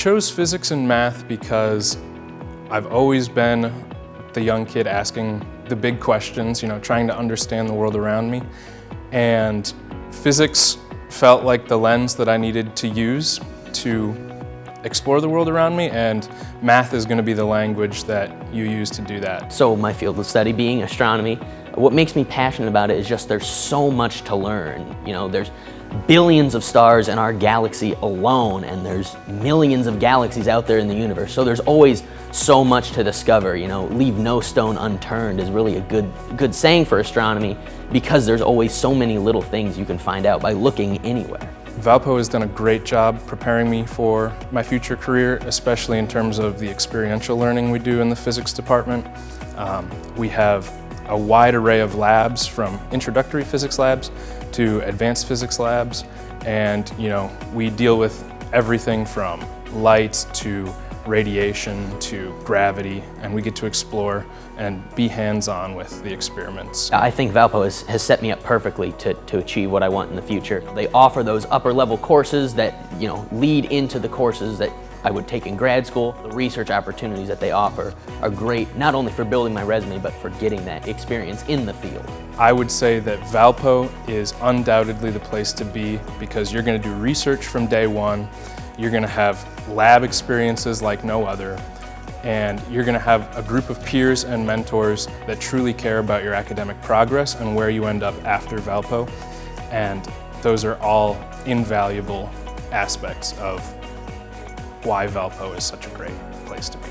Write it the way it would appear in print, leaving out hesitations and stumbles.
chose physics and math because I've always been the young kid asking the big questions, trying to understand the world around me. And physics felt like the lens that I needed to use to explore the world around me, and math is going to be the language that you use to do that. So my field of study being astronomy, what makes me passionate about it is just there's so much to learn. There's billions of stars in our galaxy alone, and there's millions of galaxies out there in the universe. So there's always so much to discover. Leave no stone unturned is really a good saying for astronomy, because there's always so many little things you can find out by looking anywhere. Valpo has done a great job preparing me for my future career, especially in terms of the experiential learning we do in the physics department. We have a wide array of labs, from introductory physics labs to advanced physics labs, and we deal with everything from light to radiation to gravity, and we get to explore and be hands-on with the experiments. I think Valpo has set me up perfectly to achieve what I want in the future. They offer those upper level courses that lead into the courses that I would take in grad school. The research opportunities that they offer are great, not only for building my resume, but for getting that experience in the field. I would say that Valpo is undoubtedly the place to be, because you're going to do research from day one, you're going to have lab experiences like no other, and you're going to have a group of peers and mentors that truly care about your academic progress and where you end up after Valpo, and those are all invaluable aspects of why Valpo is such a great place to be.